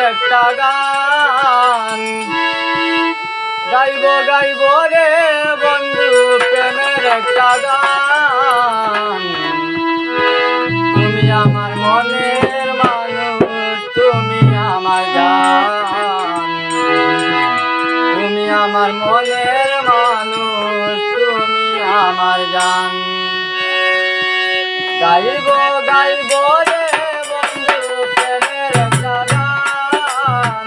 একটা গান গাইব গাইব রে বন্ধু প্রেমের একটা গান। তুমি আমার মনের মানুষ, তুমি আমার জান। তুমি আমার মনের মানুষ, তুমি আমার জান। গাইব গাইব রে বন্ধু প্রেমের একটা গান।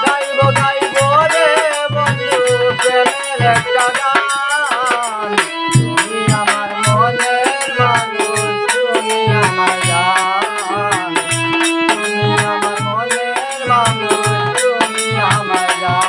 গাইব গাইব রে বন্ধু প্রেমের একটা গান। তুমি আমার মনের মানুষ, তুমি আমার জান। তুমি আমার মনের মানুষ, তুমি আমার জান।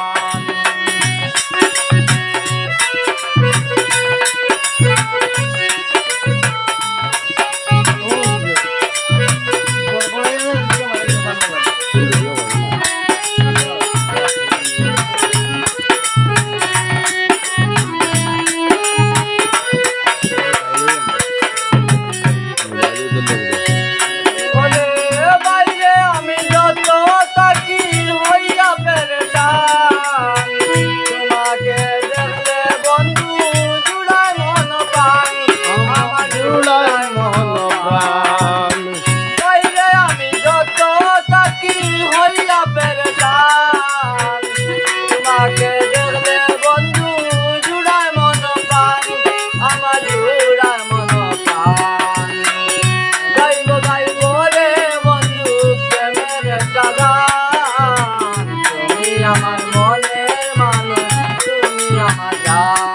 আমার মনের মানুষ, তুমি আমার জান।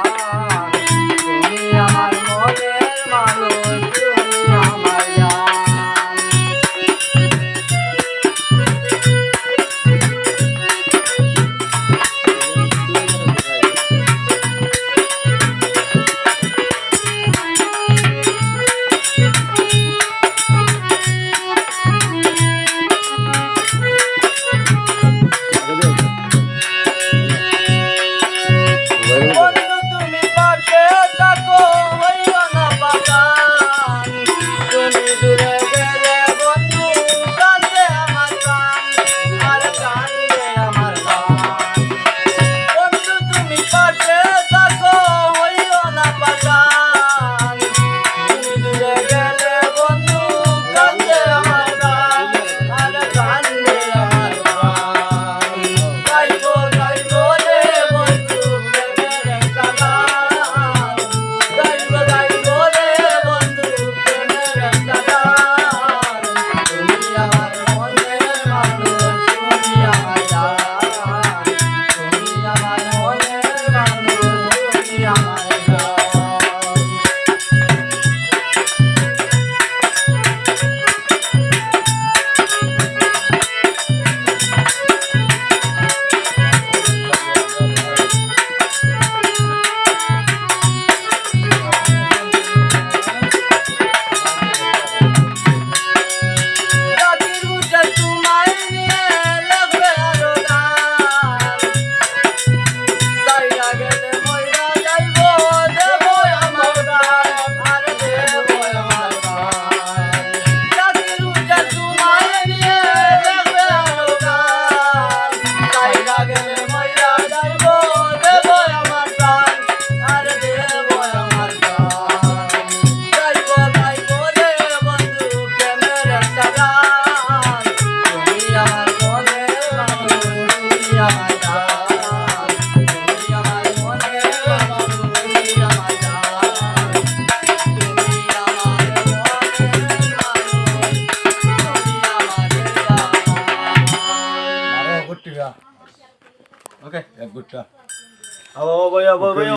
তুমি আমার মনের মানুষ, তুমি আমার জান। Okay, ya good. Abo, boy, abo, boy.